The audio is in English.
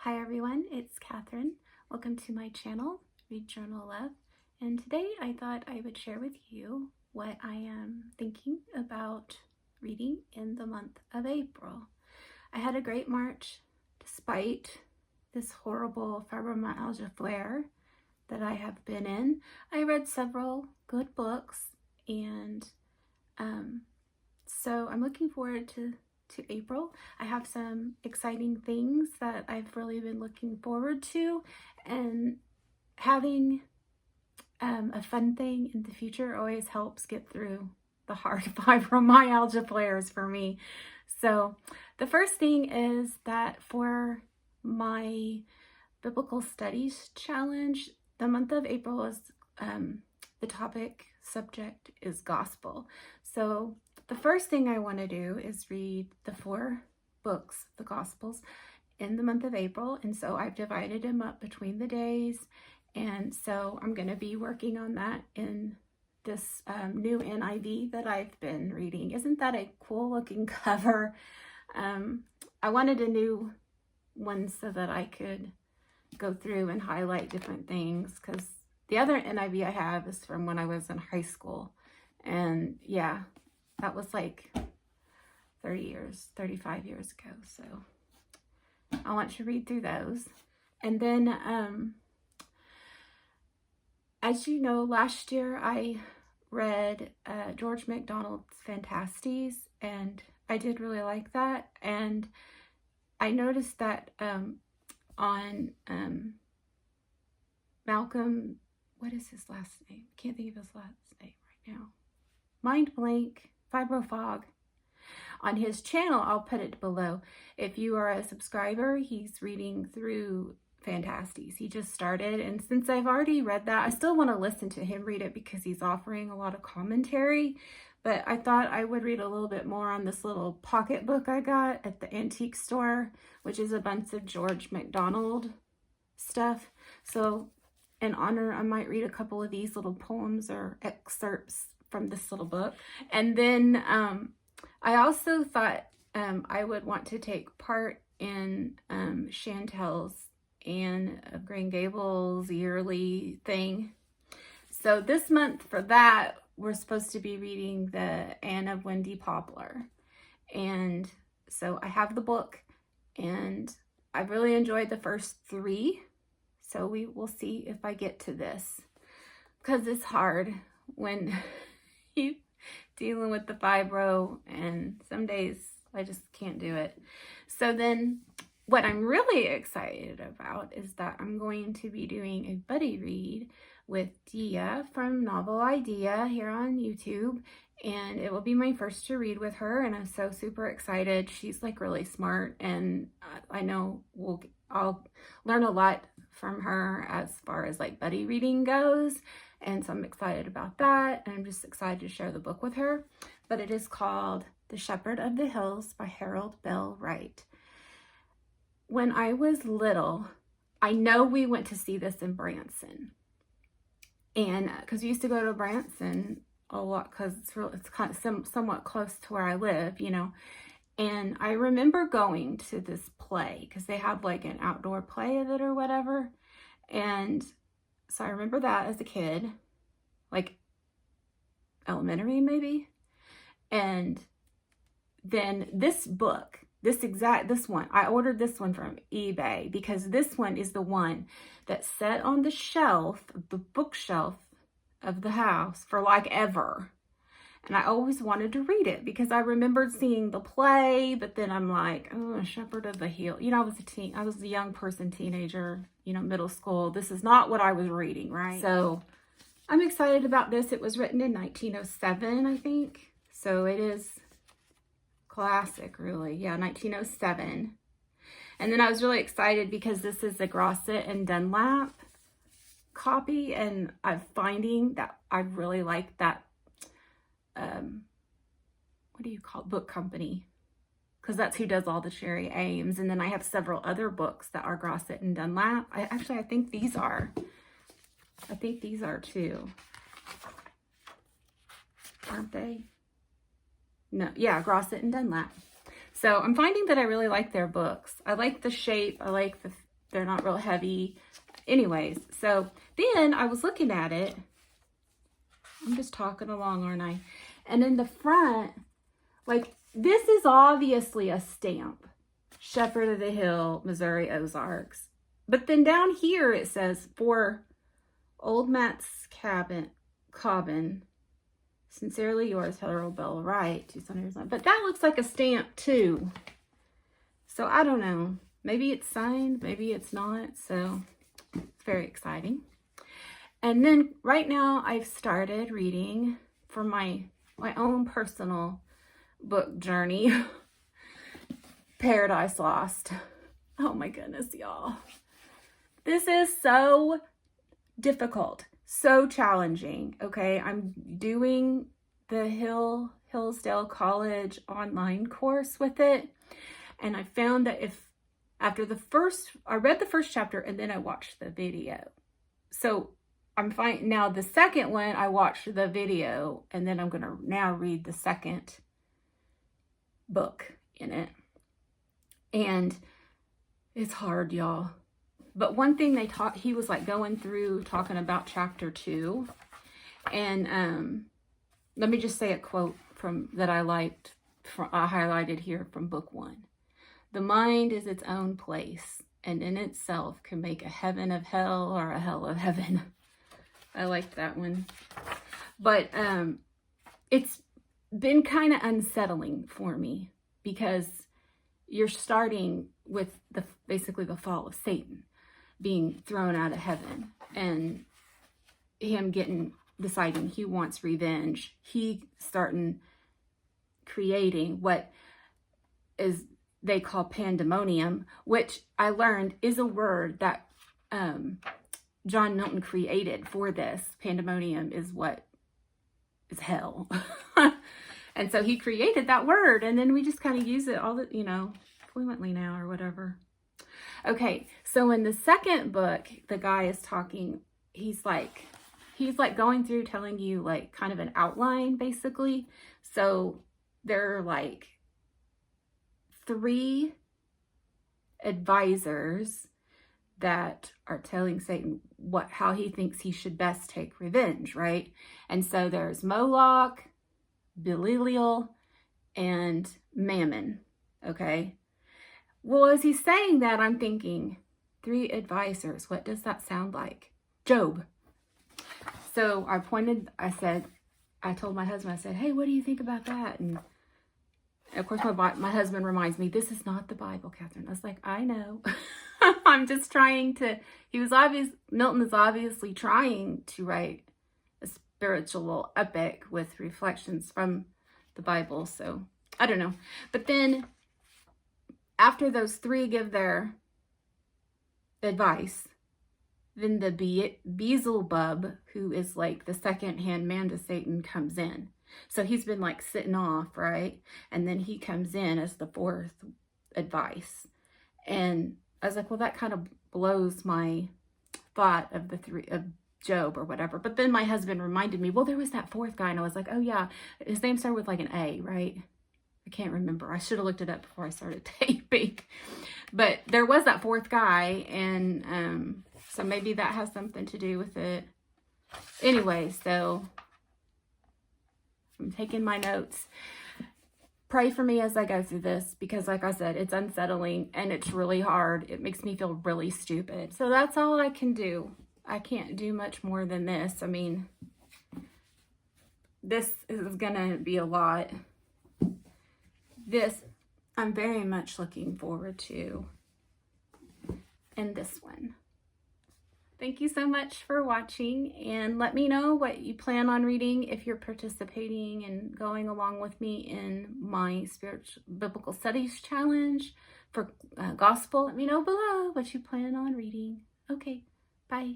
Hi everyone, it's Catherine. Welcome to my channel, Read Journal Love. And today I thought I would share with you what I am thinking about reading in the month of April. I had a great March despite this horrible fibromyalgia flare that I have been in. I read several good books and so I'm looking forward to April. I have some exciting things that I've really been looking forward to, and having a fun thing in the future always helps get through the hard fibromyalgia flares for me. So the first thing is that for my Biblical Studies Challenge, the month of April is the subject is gospel. So the first thing I want to do is read the 4 books, the Gospels, in the month of April. And so I've divided them up between the days. And so I'm going to be working on that in this new NIV that I've been reading. Isn't that a cool looking cover? I wanted a new one so that I could go through and highlight different things, because the other NIV I have is from when I was in high school. And yeah, that was like 35 years ago. So I want to read through those. And then, as you know, last year I read George MacDonald's Phantastes, and I did really like that. And I noticed that on Malcolm, what is his last name? Can't think of his last name right now. Mind blank. Fibrofog. On his channel, I'll put it below. If you are a subscriber, he's reading through Phantastes. He just started, and since I've already read that, I still want to listen to him read it because he's offering a lot of commentary. But I thought I would read a little bit more on this little pocket book I got at the antique store, which is a bunch of George MacDonald stuff. So in honor, I might read a couple of these little poems or excerpts from this little book. And then I also thought I would want to take part in Chantel's Anne of Green Gables yearly thing. So this month for that, we're supposed to be reading the Anne of Wendy Poplar. And so I have the book, and I really enjoyed the first 3. So we will see if I get to this, because it's hard when you dealing with the fibro, and some days I just can't do it. So then what I'm really excited about is that I'm going to be doing a buddy read with Dia from Novel Idea here on YouTube, and it will be my first to read with her, and I'm so super excited. She's like really smart, and I know I'll learn a lot from her as far as like buddy reading goes. And so I'm excited about that, and I'm just excited to share the book with her. But it is called The Shepherd of the Hills by Harold Bell Wright. When I was little, I know we went to see this in Branson. And because we used to go to Branson a lot, because it's kind of somewhat close to where I live, you know. And I remember going to this play because they have like an outdoor play of it or whatever. And so I remember that as a kid, like elementary maybe. And then this book, this one, I ordered this one from eBay because this one is the one that sat on the shelf, the bookshelf of the house for like ever. And I always wanted to read it because I remembered seeing the play, but then I'm like, oh, Shepherd of the Hill. You know, I was a young person, teenager, you know, middle school. This is not what I was reading, right? So I'm excited about this. It was written in 1907, I think. So it is classic, really. Yeah, 1907. And then I was really excited because this is a Grosset and Dunlap copy, and I'm finding that I really like that what do you call it? Book company, because that's who does all the Cherry Ames. And then I have several other books that are Grosset and Dunlap. I think these are too, aren't they? No, yeah, Grosset and Dunlap. So I'm finding that I really like their books. I like the shape. I like They're not real heavy. Anyways, so then I was looking at it. I'm just talking along, aren't I? And in the front, like, this is obviously a stamp. Shepherd of the Hill, Missouri Ozarks. But then down here it says, for Old Matt's Cabin, sincerely yours, Harold Bell Wright, Tucson, Arizona. But that looks like a stamp too. So I don't know. Maybe it's signed, maybe it's not. So it's very exciting. And then right now I've started reading for my own personal book journey, Paradise Lost. Oh my goodness, y'all. This is so difficult, so challenging. Okay, I'm doing the Hillsdale College online course with it. And I found that after I read the first chapter and then I watched the video. So I'm fine now. The second one, I watched the video and then I'm going to now read the second book in it. And it's hard, y'all. But one thing he was like going through talking about chapter 2. And let me just say a quote that I liked, I highlighted here from book 1. The mind is its own place and in itself can make a heaven of hell or a hell of heaven. I liked that one. But it's been kind of unsettling for me because you're starting with basically the fall of Satan being thrown out of heaven and him deciding he wants revenge. He starting creating what they call pandemonium, which I learned is a word that John Milton created for this. Pandemonium is what is hell. And so he created that word, and then we just kind of use it fluently now or whatever. Okay, so in the second book, the guy is talking, he's like going through telling you like kind of an outline basically. So there are like 3 advisors that are telling Satan how he thinks he should best take revenge, right? And so there's Moloch, Belial, and Mammon, okay? Well, as he's saying that, I'm thinking, 3 advisors, what does that sound like? Job. So I told my husband, I said, hey, what do you think about that? And of course, my husband reminds me, this is not the Bible, Catherine. I was like, I know. I'm just trying to, Milton is obviously trying to write a spiritual epic with reflections from the Bible. So I don't know. But then after those 3 give their advice, then the Beelzebub, who is like the second-hand man to Satan, comes in. So he's been like sitting off, right? And then he comes in as the 4th advice. And I was like, well, that kind of blows my thought of the 3 of Job or whatever. But then my husband reminded me, well, there was that 4th guy. And I was like, oh yeah, his name started with like an A, right? I can't remember. I should have looked it up before I started taping. But there was that 4th guy. And so maybe that has something to do with it. Anyway, so I'm taking my notes. Pray for me as I go through this because, like I said, it's unsettling and it's really hard. It makes me feel really stupid. So that's all I can do. I can't do much more than this. I mean, this is going to be a lot. This I'm very much looking forward to. And this one. Thank you so much for watching, and let me know what you plan on reading if you're participating and going along with me in my spiritual biblical studies challenge for gospel. Let me know below what you plan on reading. Okay, bye.